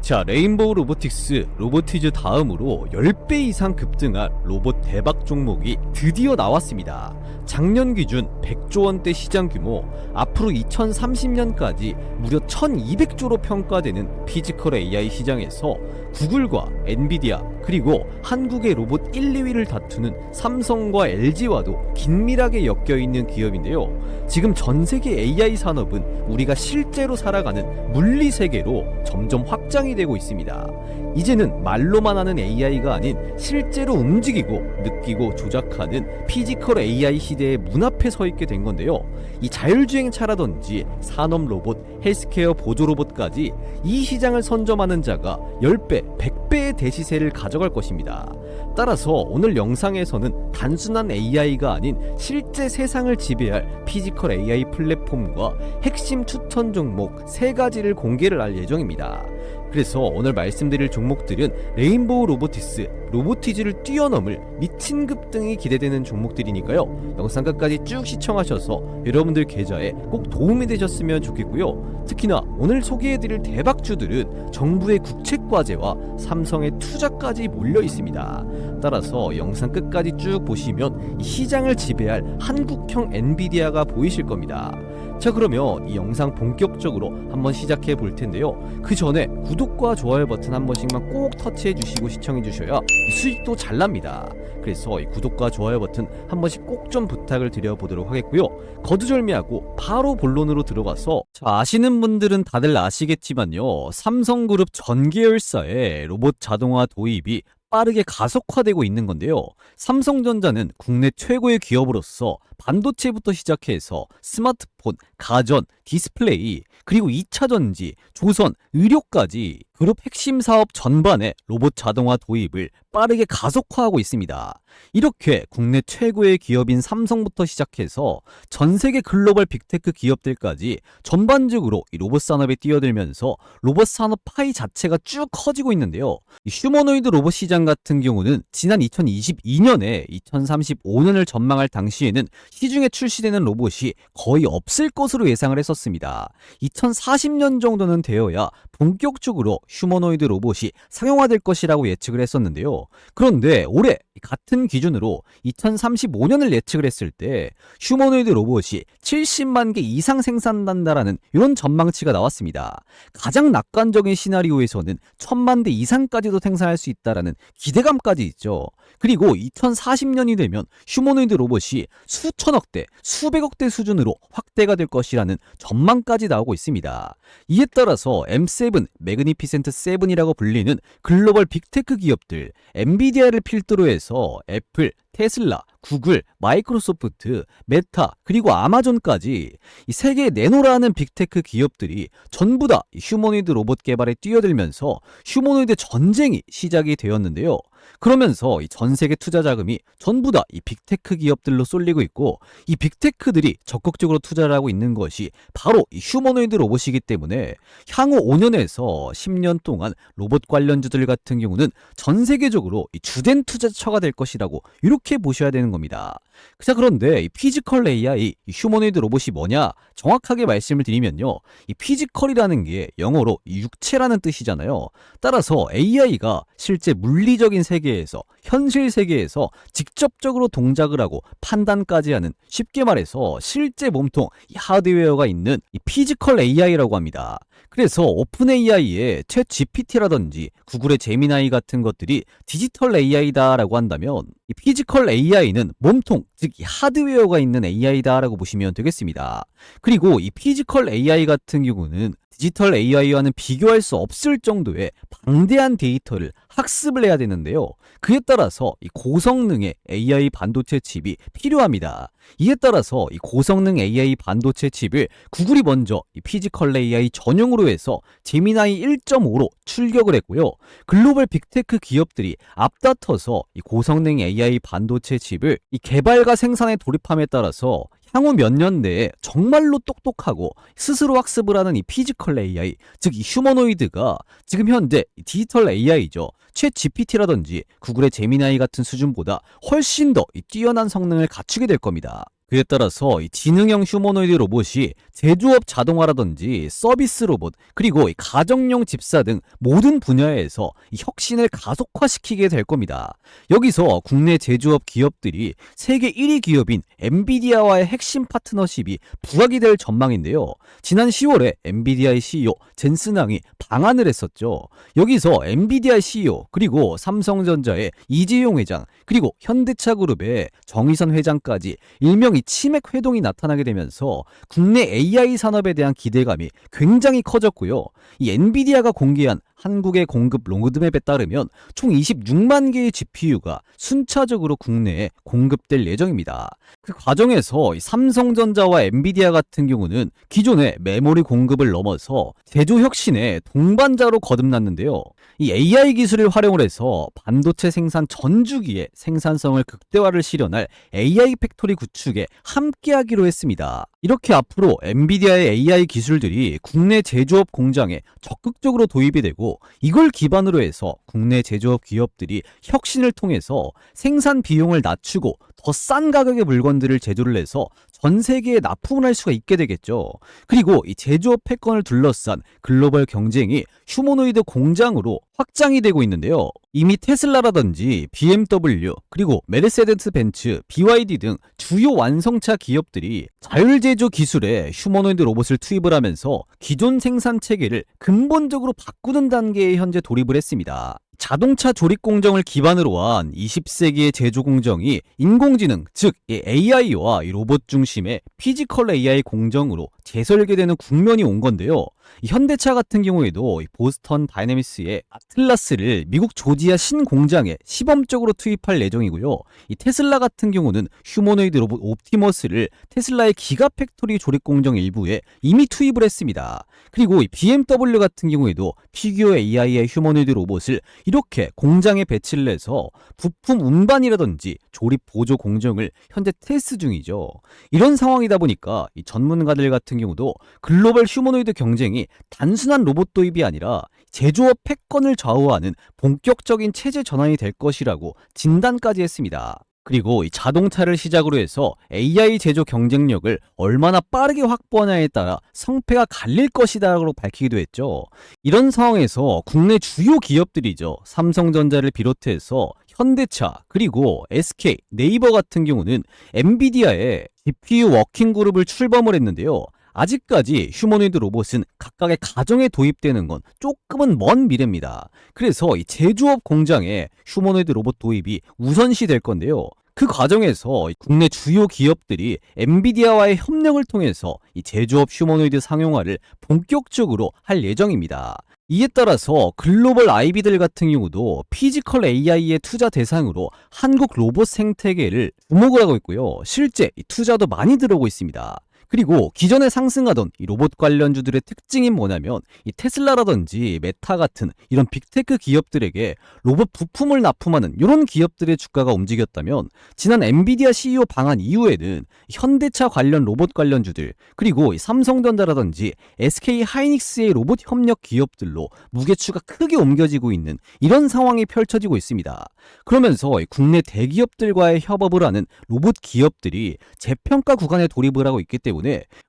자, 레인보우 로보틱스, 로보티즈 다음으로 10배 이상 급등할 로봇 대박 종목이 드디어 나왔습니다. 작년 기준 100조 원대 시장 규모, 앞으로 2030년까지 무려 1200조로 평가되는 피지컬 AI 시장에서 구글과 엔비디아, 그리고 한국의 로봇 1, 2위를 다투는 삼성과 LG와도 긴밀하게 엮여있는 기업인데요. 지금 전세계 AI 산업은 우리가 실제로 살아가는 물리 세계로 점점 확장이 되고 있습니다. 이제는 말로만 하는 AI가 아닌 실제로 움직이고 느끼고 조작하는 피지컬 AI 시대의 문 앞에 서 있게 된 건데요. 이 자율주행차라든지 산업 로봇, 헬스케어 보조 로봇까지 이 시장을 선점하는 자가 10배, 100배의 대시세를 가져갈 것입니다. 따라서 오늘 영상에서는 단순한 AI가 아닌 실제 세상을 지배할 피지컬 AI 플랫폼과 핵심 추천 종목 3가지를 공개를 할 예정입니다. 그래서 오늘 말씀드릴 종목들은 레인보우 로보틱스, 로보티즈를 뛰어넘을 미친 급등이 기대되는 종목들이니까요. 영상 끝까지 쭉 시청하셔서 여러분들 계좌에 꼭 도움이 되셨으면 좋겠고요. 특히나 오늘 소개해드릴 대박주들은 정부의 국책과제와 삼성의 투자까지 몰려 있습니다. 따라서 영상 끝까지 쭉 보시면 이 시장을 지배할 한국형 엔비디아가 보이실 겁니다. 자, 그러면 이 영상 본격적으로 한번 시작해 볼 텐데요. 그 전에 구독과 좋아요 버튼 한 번씩만 꼭 터치해 주시고 시청해 주셔야 이 수익도 잘 납니다. 그래서 이 구독과 좋아요 버튼 한 번씩 꼭 좀 부탁을 드려보도록 하겠고요. 거두절미하고 바로 본론으로 들어가서, 아시는 분들은 다들 아시겠지만요, 삼성그룹 전 계열사의 로봇 자동화 도입이 빠르게 가속화되고 있는 건데요. 삼성전자는 국내 최고의 기업으로서 반도체부터 시작해서 스마트폰, 가전, 디스플레이, 그리고 2차전지, 조선, 의료까지 그룹 핵심 사업 전반의 로봇 자동화 도입을 빠르게 가속화하고 있습니다. 이렇게 국내 최고의 기업인 삼성부터 시작해서 전 세계 글로벌 빅테크 기업들까지 전반적으로 이 로봇 산업에 뛰어들면서 로봇 산업 파이 자체가 쭉 커지고 있는데요. 이 휴머노이드 로봇 시장 같은 경우는 지난 2022년에 2035년을 전망할 당시에는 시중에 출시되는 로봇이 거의 없을 것으로 예상을 했었습니다. 2040년 정도는 되어야 본격적으로 휴머노이드 로봇이 상용화될 것이라고 예측을 했었는데요. 그런데 올해 같은 기준으로 2035년을 예측을 했을 때 휴머노이드 로봇이 70만 개 이상 생산된다라는 이런 전망치가 나왔습니다. 가장 낙관적인 시나리오에서는 1000만 대 이상까지도 생산할 수 있다라는 기대감까지 있죠. 그리고 2040년이 되면 휴머노이드 로봇이 수천억 대, 수백억 대 수준으로 확대가 될 것이라는 전망까지 나오고 있습니다. 이에 따라서 M7, 매그니피센트 7이라고 불리는 글로벌 빅테크 기업들, 엔비디아를 필두로 해서 애플, 테슬라, 구글, 마이크로소프트, 메타, 그리고 아마존까지 이 세계에 내놓으라는 빅테크 기업들이 전부 다 휴머노이드 로봇 개발에 뛰어들면서 휴머노이드 전쟁이 시작이 되었는데요. 그러면서 이 전 세계 투자 자금이 전부 다 이 빅테크 기업들로 쏠리고 있고, 이 빅테크들이 적극적으로 투자를 하고 있는 것이 바로 이 휴머노이드 로봇이기 때문에 향후 5년에서 10년 동안 로봇 관련주들 같은 경우는 전 세계적으로 이 주된 투자처가 될 것이라고 이렇게 보셔야 되는 겁니다. 자, 그런데 이 피지컬 AI, 이 휴머노이드 로봇이 뭐냐? 정확하게 말씀을 드리면요, 이 피지컬이라는 게 영어로 육체라는 뜻이잖아요. 따라서 AI가 실제 물리적인 세계에서, 현실 세계에서 직접적으로 동작을 하고 판단까지 하는, 쉽게 말해서 실제 몸통, 이 하드웨어가 있는 이 피지컬 AI라고 합니다. 그래서 오픈 AI의 챗 GPT라든지 구글의 제미나이 같은 것들이 디지털 AI다라고 한다면, 이 피지컬 AI는 몸통, 즉 이 하드웨어가 있는 AI다라고 보시면 되겠습니다. 그리고 이 피지컬 AI 같은 경우는 디지털 AI와는 비교할 수 없을 정도의 방대한 데이터를 학습을 해야 되는데요. 그에 따라서 이 고성능의 AI 반도체 칩이 필요합니다. 이에 따라서 이 고성능 AI 반도체 칩을 구글이 먼저 이 피지컬 AI 전용으로 해서 제미나이 1.5로 출격을 했고요. 글로벌 빅테크 기업들이 앞다퉈서 이 고성능 AI 반도체 칩을 이 개발과 생산에 돌입함에 따라서 향후 몇 년 내에 정말로 똑똑하고 스스로 학습을 하는 이 피지컬 AI, 즉 이 휴머노이드가 지금 현재 디지털 AI죠. 챗 GPT라든지 구글의 제미나이 같은 수준보다 훨씬 더 뛰어난 성능을 갖추게 될 겁니다. 그에 따라서 이 지능형 휴머노이드 로봇이 제조업 자동화라든지 서비스 로봇, 그리고 이 가정용 집사 등 모든 분야에서 이 혁신을 가속화시키게 될 겁니다. 여기서 국내 제조업 기업들이 세계 1위 기업인 엔비디아와의 핵심 파트너십이 부각이 될 전망인데요. 지난 10월에 엔비디아의 CEO 젠슨왕이 방한을 했었죠. 여기서 엔비디아 CEO, 그리고 삼성전자의 이재용 회장, 그리고 현대차그룹의 정의선 회장까지 일명 이 치맥 회동이 나타나게 되면서 국내 AI 산업에 대한 기대감이 굉장히 커졌고요. 이 엔비디아가 공개한 한국의 공급 로드맵에 따르면 총 26만 개의 GPU가 순차적으로 국내에 공급될 예정입니다. 그 과정에서 삼성전자와 엔비디아 같은 경우는 기존의 메모리 공급을 넘어서 제조 혁신의 동반자로 거듭났는데요. 이 AI 기술을 활용을 해서 반도체 생산 전 주기의 생산성을 극대화를 실현할 AI 팩토리 구축에 함께하기로 했습니다. 이렇게 앞으로 엔비디아의 AI 기술들이 국내 제조업 공장에 적극적으로 도입이 되고, 이걸 기반으로 해서 국내 제조업 기업들이 혁신을 통해서 생산 비용을 낮추고 더 싼 가격의 물건들을 제조를 해서 전 세계에 납품을 할 수가 있게 되겠죠. 그리고 이 제조업 패권을 둘러싼 글로벌 경쟁이 휴머노이드 공장으로 확장이 되고 있는데요. 이미 테슬라라든지 BMW, 그리고 메르세데스 벤츠, BYD 등 주요 완성차 기업들이 자율제조 기술에 휴머노이드 로봇을 투입을 하면서 기존 생산 체계를 근본적으로 바꾸는 단계에 현재 돌입을 했습니다. 자동차 조립 공정을 기반으로 한 20세기의 제조 공정이 인공지능, 즉 AI와 로봇 중심의 피지컬 AI 공정으로 재설계되는 국면이 온 건데요. 현대차 같은 경우에도 보스턴 다이내믹스의 아틀라스를 미국 조지아 신공장에 시범적으로 투입할 예정이고요. 이 테슬라 같은 경우는 휴머노이드 로봇 옵티머스를 테슬라의 기가팩토리 조립 공정 일부에 이미 투입을 했습니다. 그리고 이 BMW 같은 경우에도 피규어 AI의 휴머노이드 로봇을 이렇게 공장에 배치를 해서 부품 운반이라든지 조립 보조 공정을 현재 테스트 중이죠. 이런 상황이다 보니까 이 전문가들 같은 경우도 글로벌 휴머노이드 경쟁이 단순한 로봇 도입이 아니라 제조업 패권을 좌우하는 본격적인 체제 전환이 될 것이라고 진단까지 했습니다. 그리고 이 자동차를 시작으로 해서 AI 제조 경쟁력을 얼마나 빠르게 확보하냐에 따라 성패가 갈릴 것이다라고 밝히기도 했죠. 이런 상황에서 국내 주요 기업들이죠. 삼성전자를 비롯해서 현대차, 그리고 SK, 네이버 같은 경우는 엔비디아의 GPU 워킹 그룹을 출범을 했는데요. 아직까지 휴머노이드 로봇은 각각의 가정에 도입되는 건 조금은 먼 미래입니다. 그래서 이 제조업 공장에 휴머노이드 로봇 도입이 우선시 될 건데요. 그 과정에서 국내 주요 기업들이 엔비디아와의 협력을 통해서 이 제조업 휴머노이드 상용화를 본격적으로 할 예정입니다. 이에 따라서 글로벌 IB들 같은 경우도 피지컬 AI의 투자 대상으로 한국 로봇 생태계를 주목을 하고 있고요. 실제 투자도 많이 들어오고 있습니다. 그리고 기존에 상승하던 이 로봇 관련주들의 특징이 뭐냐면 이 테슬라라든지 메타 같은 이런 빅테크 기업들에게 로봇 부품을 납품하는 이런 기업들의 주가가 움직였다면, 지난 엔비디아 CEO 방한 이후에는 현대차 관련 로봇 관련주들, 그리고 이 삼성전자라든지 SK 하이닉스의 로봇 협력 기업들로 무게추가 크게 옮겨지고 있는 이런 상황이 펼쳐지고 있습니다. 그러면서 국내 대기업들과의 협업을 하는 로봇 기업들이 재평가 구간에 돌입을 하고 있기 때문에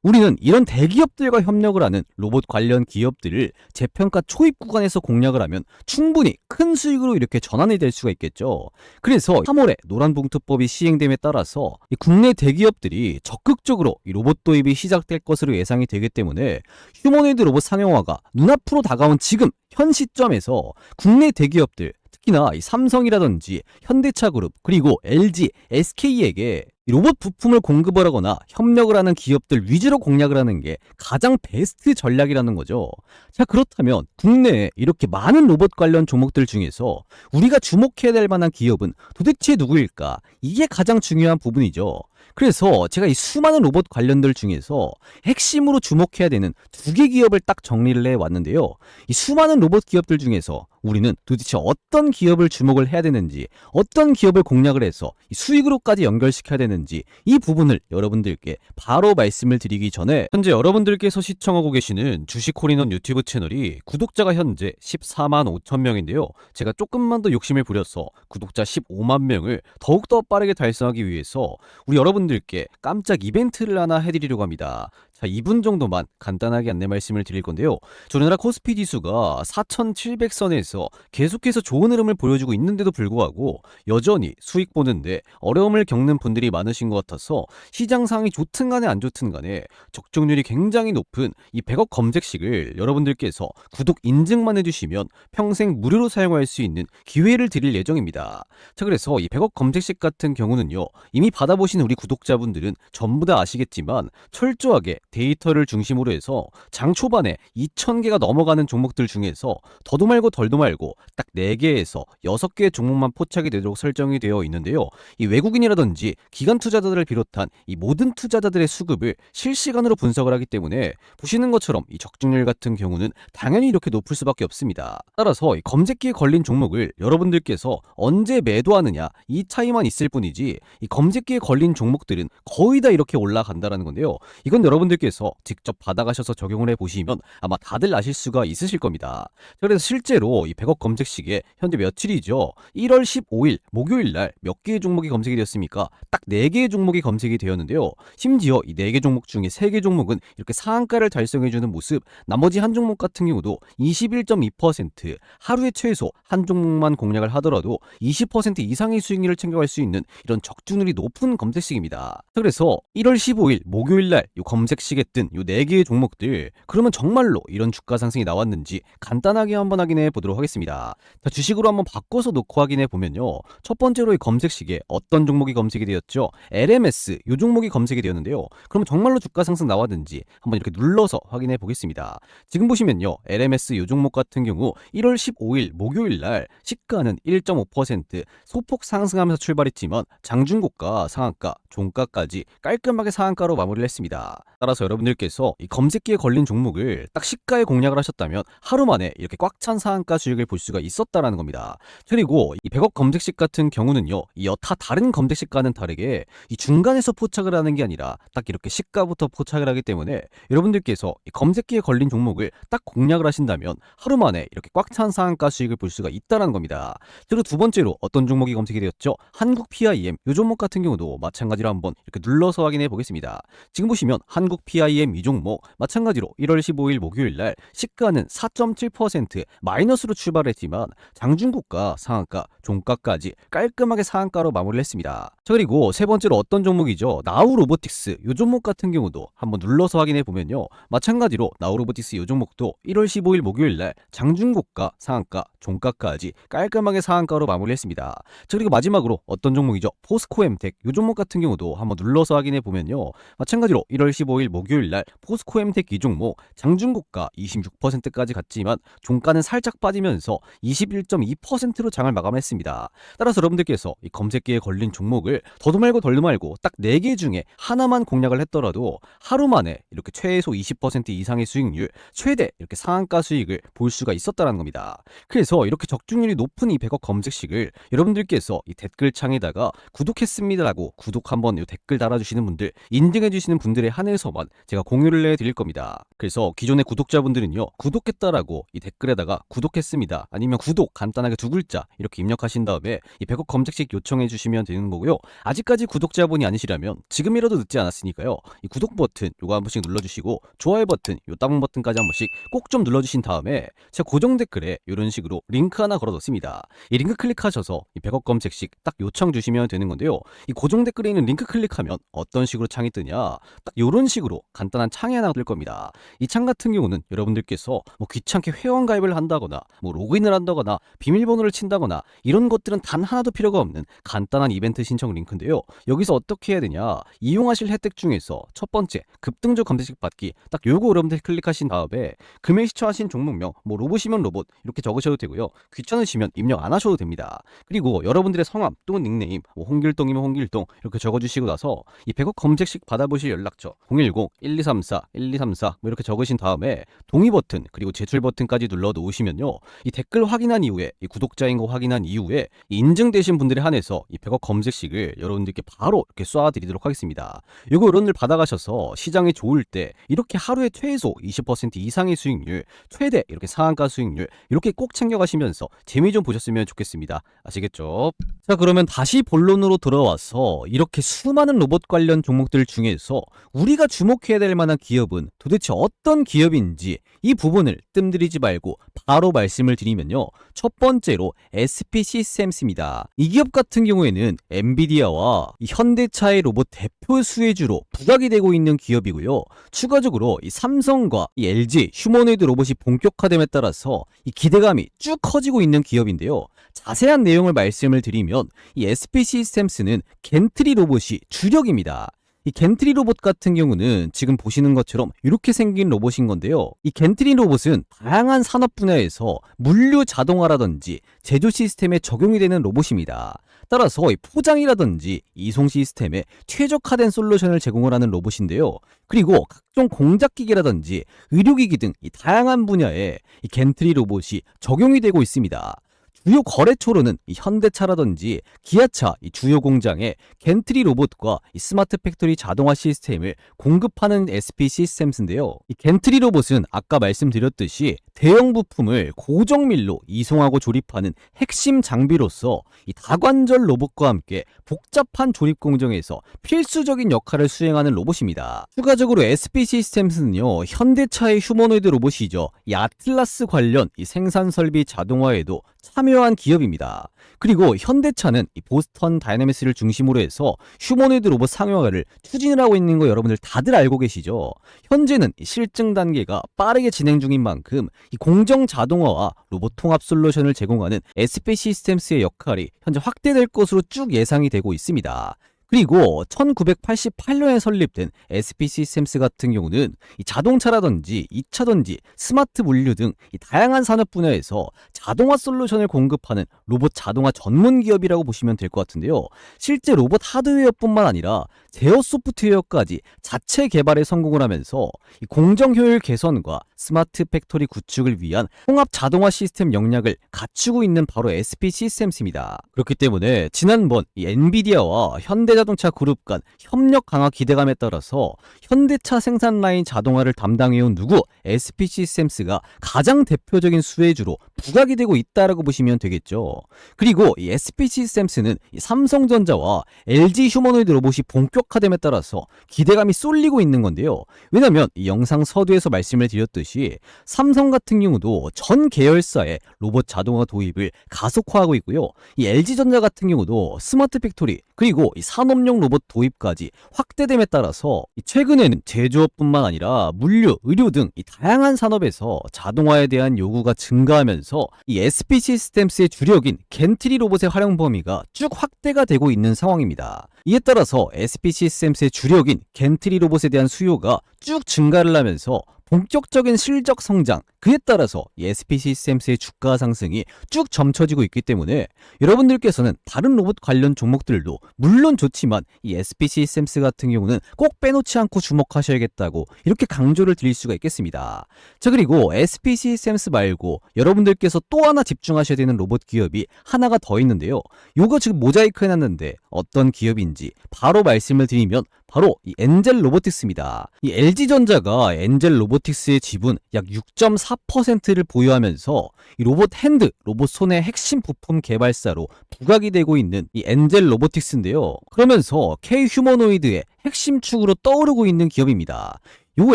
우리는 이런 대기업들과 협력을 하는 로봇 관련 기업들을 재평가 초입 구간에서 공략을 하면 충분히 큰 수익으로 이렇게 전환이 될 수가 있겠죠. 그래서 3월에 노란봉투법이 시행됨에 따라서 이 국내 대기업들이 적극적으로 이 로봇 도입이 시작될 것으로 예상이 되기 때문에 휴머노이드 로봇 상용화가 눈앞으로 다가온 지금 현 시점에서 국내 대기업들, 특히나 이 삼성이라든지 현대차그룹, 그리고 LG, SK에게 로봇 부품을 공급을 하거나 협력을 하는 기업들 위주로 공략을 하는 게 가장 베스트 전략이라는 거죠. 자, 그렇다면 국내에 이렇게 많은 로봇 관련 종목들 중에서 우리가 주목해야 될 만한 기업은 도대체 누구일까? 이게 가장 중요한 부분이죠. 그래서 제가 이 수많은 로봇 관련들 중에서 핵심으로 주목해야 되는 두 개 기업을 딱 정리를 해왔는데요. 이 수많은 로봇 기업들 중에서 우리는 도대체 어떤 기업을 주목을 해야 되는지, 어떤 기업을 공략을 해서 이 수익으로까지 연결시켜야 되는지, 이 부분을 여러분들께 바로 말씀을 드리기 전에 현재 여러분들께서 시청하고 계시는 주식콜인원 유튜브 채널이 구독자가 현재 14만 5천 명인데요. 제가 조금만 더 욕심을 부려서 구독자 15만 명을 더욱더 빠르게 달성하기 위해서 우리 여러분들께 깜짝 이벤트를 하나 해드리려고 합니다. 자, 2분 정도만 간단하게 안내 말씀을 드릴 건데요. 우리나라 코스피 지수가 4,700선에서 계속해서 좋은 흐름을 보여주고 있는데도 불구하고 여전히 수익 보는데 어려움을 겪는 분들이 많으신 것 같아서 시장 상황이 좋든 간에 안 좋든 간에 적중률이 굉장히 높은 이 100억 검색식을 여러분들께서 구독 인증만 해주시면 평생 무료로 사용할 수 있는 기회를 드릴 예정입니다. 자, 그래서 이 100억 검색식 같은 경우는요, 이미 받아보신 우리 구독자분들은 전부 다 아시겠지만 철저하게 데이터를 중심으로 해서 장 초반에 2,000개가 넘어가는 종목들 중에서 더도 말고 덜도 말고 딱 4개에서 6개의 종목만 포착이 되도록 설정이 되어 있는데요. 이 외국인이라든지 기관 투자자들을 비롯한 이 모든 투자자들의 수급을 실시간으로 분석을 하기 때문에 보시는 것처럼 이 적중률 같은 경우는 당연히 이렇게 높을 수밖에 없습니다. 따라서 이 검색기에 걸린 종목을 여러분들께서 언제 매도하느냐 이 차이만 있을 뿐이지 이 검색기에 걸린 종목들은 거의 다 이렇게 올라간다는 건데요. 이건 여러분들께서 직접 받아가셔서 적용을 해보시면 아마 다들 아실 수가 있으실 겁니다. 그래서 실제로 이 100억 검색식에 현재 며칠이죠? 1월 15일 목요일 날 몇 개의 종목이 검색이 되었습니까? 딱 4개의 종목이 검색이 되었는데요. 심지어 이 4개 종목 중에 3개 종목은 이렇게 상한가를 달성해주는 모습, 나머지 한 종목 같은 경우도 21.2% 하루에 최소 한 종목만 공략을 하더라도 20% 이상의 수익률을 챙겨갈 수 있는 이런 적중률이 높은 검색식입니다. 그래서 1월 15일 목요일 날 이 검색식에 뜬 이 4개의 종목들, 그러면 정말로 이런 주가 상승이 나왔는지 간단하게 한번 확인해 보도록 하겠습니다. 자, 주식으로 한번 바꿔서 놓고 확인해 보면요. 첫 번째로 이 검색식에 어떤 종목이 검색이 되었죠? LMS 이 종목이 검색이 되었는데요. 그러면 정말로 주가 상승 나왔는지 한번 이렇게 눌러서 확인해 보겠습니다. 지금 보시면요. LMS 이 종목 같은 경우 1월 15일 목요일 날 시가는 1.5% 소폭 상승하면서 출발했지만 장중고가, 상한가, 종가까지 깔끔하게 상한가로 마무리를 했습니다. 따라서 여러분들께서 이 검색기에 걸린 종목을 딱 시가에 공략을 하셨다면 하루 만에 이렇게 꽉 찬 상한가 수익을 볼 수가 있었다라는 겁니다. 그리고 이 100억 검색식 같은 경우는요, 이 여타 다른 검색식과는 다르게 이 중간에서 포착을 하는 게 아니라 딱 이렇게 시가부터 포착을 하기 때문에 여러분들께서 이 검색기에 걸린 종목을 딱 공략을 하신다면 하루 만에 이렇게 꽉 찬 상한가 수익을 볼 수가 있다는 겁니다. 그리고 두 번째로 어떤 종목이 검색이 되었죠? 한국 PIM 이 종목 같은 경우도 마찬가지로 한번 이렇게 눌러서 확인해 보겠습니다. 지금 보시면 한국 PIM 이 종목 마찬가지로 1월 15일 목요일 날 시가는 4.7% 마이너스로 출발했지만 장중고가, 상한가, 종가까지 깔끔하게 상한가로 마무리를 했습니다. 자, 그리고 세 번째로 어떤 종목이죠? 나우로보틱스 이 종목 같은 경우도 한번 눌러서 확인해 보면요. 마찬가지로 나우로보틱스 이 종목도 1월 15일 목요일 날 장중고가, 상한가, 종가까지 깔끔하게 상한가로 마무리를 했습니다. 자, 그리고 마지막으로 어떤 종목이죠? 포스코엠텍 이 종목 같은 경우도 한번 눌러서 확인해 보면요. 마찬가지로 1월 15일 목요일 날 포스코엠텍 이 종목 장중고가 26%까지 갔지만 종가는 살짝 빠지면서 21.2%로 장을 마감했습니다. 따라서 여러분들께서 이 검색기에 걸린 종목을 더도 말고 덜도 말고 딱 4개 중에 하나만 공략을 했더라도 하루 만에 이렇게 최소 20% 이상의 수익률, 최대 이렇게 상한가 수익을 볼 수가 있었다는 겁니다. 그래서 이렇게 적중률이 높은 이 100억 검색식을 여러분들께서 이 댓글창에다가 구독했습니다라고 구독 한번 이 댓글 달아주시는 분들, 인증해주시는 분들에 한해서만 제가 공유를 해드릴 겁니다. 그래서 기존의 구독자분들은요, 구독했다라고 이 댓글에다가 구독했습니다, 아니면 구독 간단하게 2글자 이렇게 입력하신 다음에 이 100억 검색식 요청해주시면 되는 거고요. 아직까지 구독자분이 아니시라면 지금이라도 늦지 않았으니까요, 이 구독 버튼 요거 한 번씩 눌러주시고 좋아요 버튼, 요 따봉 버튼까지 한 번씩 꼭 좀 눌러주신 다음에 제가 고정 댓글에 이런 식으로 링크 하나 걸어뒀습니다. 이 링크 클릭하셔서 이 100억 검색식 딱 요청 주시면 되는 건데요. 이 고정 댓글에 있는 링크 클릭하면 어떤 식으로 창이 뜨냐, 딱 이런 식으로 간단한 창이 하나 뜰 겁니다. 이 창 같은 경우는 여러분들께서 뭐 귀찮게 회원 가입을 한다거나 뭐 로그인을 한다거나 비밀번호를 친다거나 이런 것들은 단 하나도 필요가 없는 간단한 이벤트 신청 링크인데요. 여기서 어떻게 해야 되냐, 이용하실 혜택 중에서 첫 번째 급등주 검색식 받기, 딱 요거 여러분들 클릭하신 다음에 금일 시청하신 종목명, 뭐 로봇이면 로봇 이렇게 적으셔도 되고요. 귀찮으시면 입력 안 하셔도 됩니다. 그리고 여러분들의 성함 또는 닉네임, 뭐 홍길동이면 홍길동 이렇게 적어주시고 나서 이 100억 검색식 받아보실 연락처 010 1234, 1234 뭐 이렇게 적으신 다음에 동의 버튼 그리고 제출 버튼까지 눌러 놓으시면요. 이 댓글 확인한 이후에 이 구독자인 거 확인한 이후에 이 인증되신 분들에 한해서 이 100억 검색식을 여러분들께 바로 이렇게 쏴드리도록 하겠습니다. 요거 여러분들 받아가셔서 시장이 좋을 때 이렇게 하루에 최소 20% 이상의 수익률, 최대 이렇게 상한가 수익률 이렇게 꼭 챙겨가시면서 재미 좀 보셨으면 좋겠습니다. 아시겠죠? 자, 그러면 다시 본론으로 돌아와서 이렇게 수많은 로봇 관련 종목들 중에서 우리가 주목해야 될 만한 기업은 도대체 어떤 기업인지 이 부분을 뜸들이지 말고 바로 말씀을 드리면요. 첫 번째로 SP 시스템스입니다. 이 기업 같은 경우에는 엔비디아와 이 현대차의 로봇 대표 수혜주로 부각이 되고 있는 기업이고요. 추가적으로 이 삼성과 이 LG 휴머노이드 로봇이 본격화됨에 따라서 이 기대감이 쭉 커지고 있는 기업인데요. 자세한 내용을 말씀을 드리면 이 SP 시스템스는 겐트리 로봇이 주력입니다. 이 겐트리 로봇 같은 경우는 지금 보시는 것처럼 이렇게 생긴 로봇인 건데요. 이 겐트리 로봇은 다양한 산업 분야에서 물류 자동화라든지 제조 시스템에 적용이 되는 로봇입니다. 따라서 이 포장이라든지 이송 시스템에 최적화된 솔루션을 제공을 하는 로봇인데요. 그리고 각종 공작기기라든지 의료기기 등 이 다양한 분야에 이 겐트리 로봇이 적용이 되고 있습니다. 주요 거래처로는 이 현대차라든지 기아차 이 주요 공장에 겐트리 로봇과 이 스마트 팩토리 자동화 시스템을 공급하는 SP 시스템스인데요. 이 겐트리 로봇은 아까 말씀드렸듯이 대형 부품을 고정밀로 이송하고 조립하는 핵심 장비로서 이 다관절 로봇과 함께 복잡한 조립 공정에서 필수적인 역할을 수행하는 로봇입니다. 추가적으로 SP 시스템스는요, 현대차의 휴머노이드 로봇이죠. 이 아틀라스 관련 이 생산 설비 자동화에도 참여한 기업입니다. 그리고 현대차는 이 보스턴 다이내믹스를 중심으로 해서 휴머노이드 로봇 상용화를 추진을 하고 있는 거 여러분들 다들 알고 계시죠? 현재는 실증 단계가 빠르게 진행 중인 만큼 이 공정 자동화와 로봇 통합 솔루션을 제공하는 SP 시스템스의 역할이 현재 확대될 것으로 쭉 예상이 되고 있습니다. 그리고 1988년에 설립된 SP 시스템스 같은 경우는 이 자동차라든지 2차전지, 스마트 물류 등 이 다양한 산업 분야에서 자동화 솔루션을 공급하는 로봇 자동화 전문 기업이라고 보시면 될 것 같은데요. 실제 로봇 하드웨어뿐만 아니라 제어 소프트웨어까지 자체 개발에 성공을 하면서 이 공정 효율 개선과 스마트 팩토리 구축을 위한 통합 자동화 시스템 역량을 갖추고 있는 바로 SP 시스템스입니다. 그렇기 때문에 지난번 이 엔비디아와 현대자동차 그룹 간 협력 강화 기대감에 따라서 현대차 생산 라인 자동화를 담당해온 누구 SP 시스템스가 가장 대표적인 수혜주로 부각이 되고 있다라고 보시면 되겠죠. 그리고 이 SP 시스템스는 이 삼성전자와 LG 휴머노이드 로봇이 본격화됨에 따라서 기대감이 쏠리고 있는 건데요. 왜냐면 이 영상 서두에서 말씀을 드렸듯이 삼성 같은 경우도 전 계열사의 로봇 자동화 도입을 가속화하고 있고요. 이 LG전자 같은 경우도 스마트 팩토리 그리고 이 산업용 로봇 도입까지 확대됨에 따라서 최근에는 제조업뿐만 아니라 물류, 의료 등 이 다양한 산업에서 자동화에 대한 요구가 증가하면서 이 SP 시스템스의 주력인 겐트리 로봇의 활용 범위가 쭉 확대가 되고 있는 상황입니다. 이에 따라서 SP 시스템스의 주력인 겐트리 로봇에 대한 수요가 쭉 증가를 하면서 본격적인 실적 성장, 그에 따라서 이 SP 시스템스의 주가 상승이 쭉 점쳐지고 있기 때문에 여러분들께서는 다른 로봇 관련 종목들도 물론 좋지만 이 SP 시스템스 같은 경우는 꼭 빼놓지 않고 주목하셔야겠다고 이렇게 강조를 드릴 수가 있겠습니다. 자, 그리고 SP 시스템스 말고 여러분들께서 또 하나 집중하셔야 되는 로봇 기업이 하나가 더 있는데요. 요거 지금 모자이크 해놨는데 어떤 기업인지 바로 말씀을 드리면 바로 이 엔젤 로보틱스입니다. 이 LG전자가 엔젤 로보틱스의 지분 약 6.4%를 보유하면서 이 로봇 핸드, 로봇 손의 핵심 부품 개발사로 부각이 되고 있는 이 엔젤 로보틱스인데요. 그러면서 K 휴머노이드의 핵심 축으로 떠오르고 있는 기업입니다. 요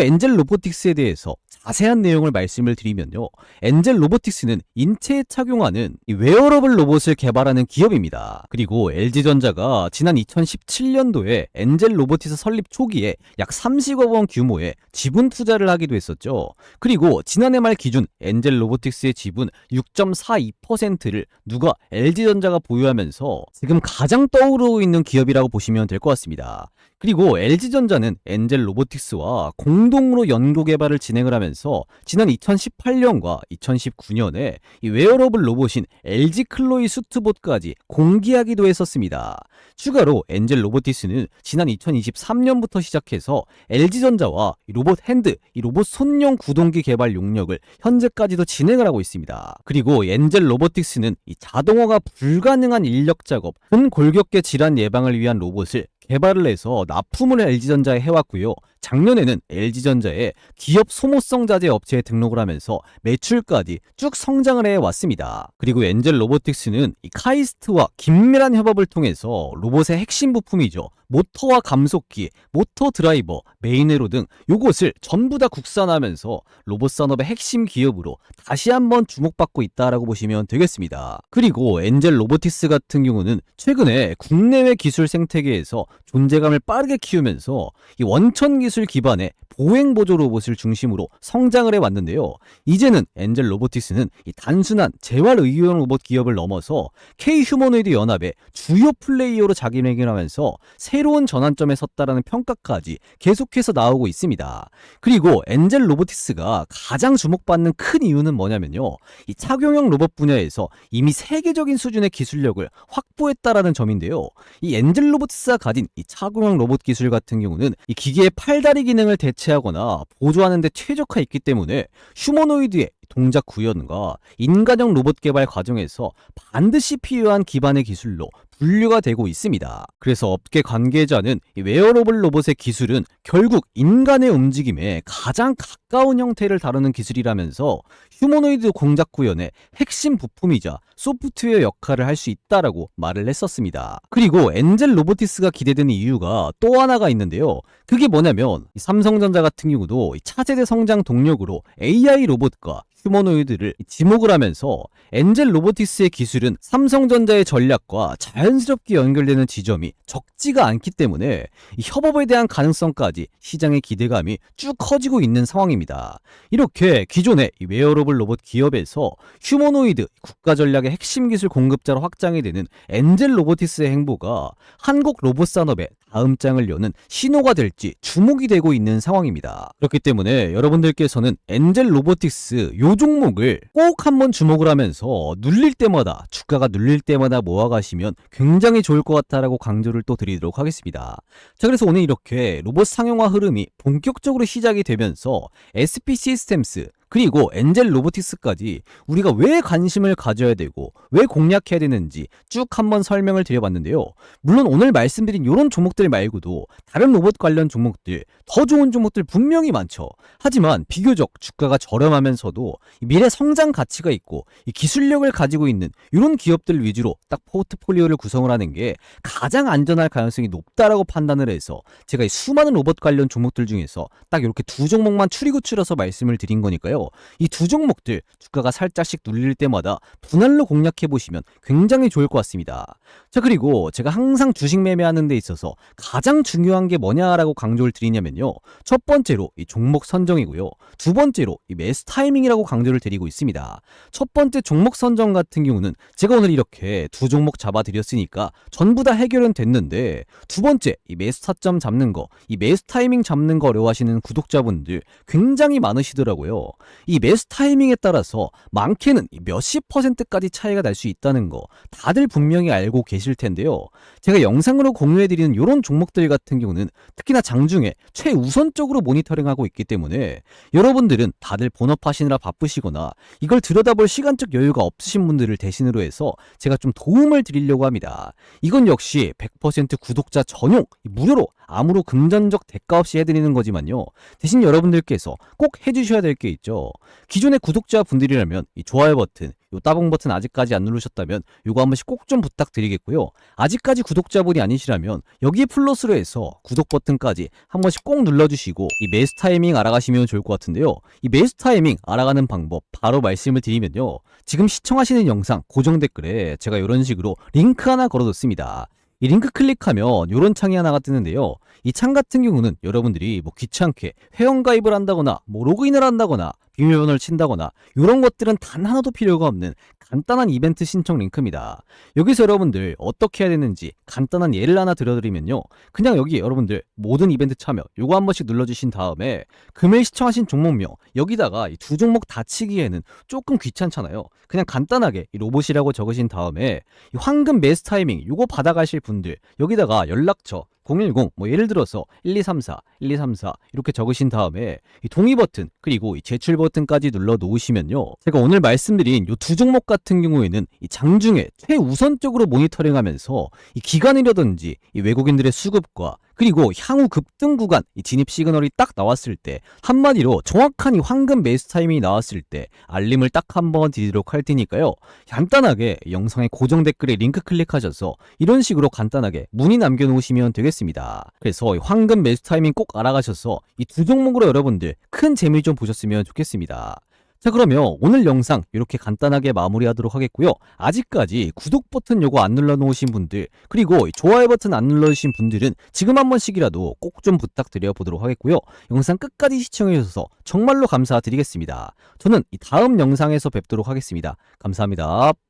엔젤 로보틱스에 대해서 자세한 내용을 말씀을 드리면요. 엔젤 로보틱스는 인체에 착용하는 이 웨어러블 로봇을 개발하는 기업입니다. 그리고 LG전자가 지난 2017년도에 엔젤 로보틱스 설립 초기에 약 30억 원 규모의 지분 투자를 하기도 했었죠. 그리고 지난해 말 기준 엔젤 로보틱스의 지분 6.42%를 누가 LG전자가 보유하면서 지금 가장 떠오르고 있는 기업이라고 보시면 될 것 같습니다. 그리고 LG전자는 엔젤 로보틱스와 공동으로 연구 개발을 진행을 하면서 지난 2018년과 2019년에 이 웨어러블 로봇인 LG 클로이 수트봇까지 공개하기도 했었습니다. 추가로 엔젤 로보틱스는 지난 2023년부터 시작해서 LG전자와 이 로봇 핸드, 이 로봇 손용 구동기 개발 용역을 현재까지도 진행을 하고 있습니다. 그리고 엔젤 로보틱스는 이 자동화가 불가능한 인력 작업, 근골격계 질환 예방을 위한 로봇을 개발을 해서 납품을 LG전자에 해왔고요. 작년에는 LG전자의 기업 소모성 자재 업체에 등록을 하면서 매출까지 쭉 성장을 해왔습니다. 그리고 엔젤 로보틱스는 이 카이스트와 긴밀한 협업을 통해서 로봇의 핵심 부품이죠. 모터와 감속기, 모터 드라이버, 메인회로 등 요것을 전부 다 국산화하면서 로봇 산업의 핵심 기업으로 다시 한번 주목받고 있다라고 보시면 되겠습니다. 그리고 엔젤 로보틱스 같은 경우는 최근에 국내외 기술 생태계에서 존재감을 빠르게 키우면서 이 원천 기술 기반의 보행 보조 로봇을 중심으로 성장을 해왔는데요. 이제는 엔젤 로보틱스는 이 단순한 재활 의료용 로봇 기업을 넘어서 K 휴머노이드 연합의 주요 플레이어로 자기매김하면서 새로운 전환점에 섰다라는 평가까지 계속해서 나오고 있습니다. 그리고 엔젤 로보틱스가 가장 주목받는 큰 이유는 뭐냐면요. 이 착용형 로봇 분야에서 이미 세계적인 수준의 기술력을 확보했다라는 점인데요. 이 엔젤 로보틱스가 가진 이 착용형 로봇 기술 같은 경우는 이 기계의 팔다리 기능을 대체하거나 보조하는 데 최적화했기 때문에 휴머노이드의 동작 구현과 인간형 로봇 개발 과정에서 반드시 필요한 기반의 기술로 분류가 되고 있습니다. 그래서 업계 관계자는 이 웨어러블 로봇의 기술은 결국 인간의 움직임에 가장 가까운 형태를 다루는 기술이라면서 휴머노이드 공작 구현의 핵심 부품이자 소프트웨어 역할을 할 수 있다라고 말을 했었습니다. 그리고 엔젤 로보틱스가 기대되는 이유가 또 하나가 있는데요. 그게 뭐냐면 삼성전자 같은 경우도 차세대 성장 동력으로 AI 로봇과 휴머노이드를 지목을 하면서 엔젤 로보틱스의 기술은 삼성전자의 전략과 자연스럽게 연결되는 지점이 적지가 않기 때문에 협업에 대한 가능성까지 시장의 기대감이 쭉 커지고 있는 상황입니다. 이렇게 기존의 웨어러블 로봇 기업에서 휴머노이드 국가 전략의 핵심 기술 공급자로 확장이 되는 엔젤 로보틱스의 행보가 한국 로봇 산업의 다음 장을 여는 신호가 될지 주목이 되고 있는 상황입니다. 그렇기 때문에 여러분들께서는 엔젤 로보틱스 요 종목을 꼭 한번 주목을 하면서 눌릴 때마다 주가가 눌릴 때마다 모아가시면 굉장히 좋을 것 같다라고 강조를 또 드리도록 하겠습니다. 자, 그래서 오늘 이렇게 로봇 상용화 흐름이 본격적으로 시작이 되면서 SP 시스템스 그리고 엔젤 로보틱스까지 우리가 왜 관심을 가져야 되고 왜 공략해야 되는지 쭉 한번 설명을 드려봤는데요. 물론 오늘 말씀드린 이런 종목들 말고도 다른 로봇 관련 종목들, 더 좋은 종목들 분명히 많죠. 하지만 비교적 주가가 저렴하면서도 미래 성장 가치가 있고 기술력을 가지고 있는 이런 기업들 위주로 딱 포트폴리오를 구성을 하는 게 가장 안전할 가능성이 높다라고 판단을 해서 제가 이 수많은 로봇 관련 종목들 중에서 딱 이렇게 두 종목만 추리구출해서 말씀을 드린 거니까요. 이 두 종목들 주가가 살짝씩 눌릴 때마다 분할로 공략해 보시면 굉장히 좋을 것 같습니다. 자, 그리고 제가 항상 주식 매매하는 데 있어서 가장 중요한 게 뭐냐라고 강조를 드리냐면요. 첫 번째로 이 종목 선정이고요. 두 번째로 이 매수 타이밍이라고 강조를 드리고 있습니다. 첫 번째 종목 선정 같은 경우는 제가 오늘 이렇게 두 종목 잡아드렸으니까 전부 다 해결은 됐는데, 두 번째 이 매수 타점 잡는 거, 이 매수 타이밍 잡는 거 어려워하시는 구독자분들 굉장히 많으시더라고요. 이 매수 타이밍에 따라서 많게는 몇십 %까지 차이가 날 수 있다는 거 다들 분명히 알고 계실 텐데요. 제가 영상으로 공유해드리는 이런 종목들 같은 경우는 특히나 장중에 최우선적으로 모니터링하고 있기 때문에 여러분들은 다들 본업하시느라 바쁘시거나 이걸 들여다볼 시간적 여유가 없으신 분들을 대신으로 해서 제가 좀 도움을 드리려고 합니다. 이건 역시 100% 구독자 전용 무료로 아무로 금전적 대가 없이 해드리는 거지만요. 대신 여러분들께서 꼭 해주셔야 될 게 있죠. 기존의 구독자분들이라면 이 좋아요 버튼, 요 따봉 버튼 아직까지 안 누르셨다면 요거 한 번씩 꼭 좀 부탁드리겠고요. 아직까지 구독자분이 아니시라면 여기에 플러스로 해서 구독 버튼까지 한 번씩 꼭 눌러주시고 이 매수 타이밍 알아가시면 좋을 것 같은데요. 이 매수 타이밍 알아가는 방법 바로 말씀을 드리면요. 지금 시청하시는 영상 고정 댓글에 제가 이런 식으로 링크 하나 걸어뒀습니다. 이 링크 클릭하면 이런 창이 하나가 뜨는데요. 이 창 같은 경우는 여러분들이 귀찮게 회원가입을 한다거나 로그인을 한다거나 비밀번호를 친다거나 이런 것들은 단 하나도 필요가 없는 간단한 이벤트 신청 링크입니다. 여기서 여러분들 어떻게 해야 되는지 간단한 예를 하나 들어드리면요. 그냥 여기 여러분들 모든 이벤트 참여 요거 한 번씩 눌러주신 다음에 금일 시청하신 종목명 여기다가 이 두 종목 다 치기에는 조금 귀찮잖아요. 그냥 간단하게 이 로봇이라고 적으신 다음에 이 황금 매수 타이밍 요거 받아가실 분들 여기다가 연락처 010 뭐 예를 들어서 1234 1234 이렇게 적으신 다음에 이 동의 버튼 그리고 이 제출 버튼까지 눌러 놓으시면요. 제가 오늘 말씀드린 이 두 종목 같은 경우에는 이 장중에 최우선적으로 모니터링하면서 이 기관이라든지 이 외국인들의 수급과 그리고 향후 급등 구간 이 진입 시그널이 딱 나왔을 때 한마디로 정확한 이 황금 매수 타이밍이 나왔을 때 알림을 딱 한번 드리도록 할 테니까요. 간단하게 영상의 고정 댓글에 링크 클릭하셔서 이런 식으로 간단하게 문의 남겨놓으시면 되겠습니다. 그래서 이 황금 매수 타이밍 꼭 알아가셔서 이 두 종목으로 여러분들 큰 재미 좀 보셨으면 좋겠습니다. 자, 그러면 오늘 영상 이렇게 간단하게 마무리하도록 하겠고요. 아직까지 구독 버튼 요거 안 눌러놓으신 분들 그리고 좋아요 버튼 안 눌러주신 분들은 지금 한 번씩이라도 꼭 좀 부탁드려 보도록 하겠고요. 영상 끝까지 시청해주셔서 정말로 감사드리겠습니다. 저는 이 다음 영상에서 뵙도록 하겠습니다. 감사합니다.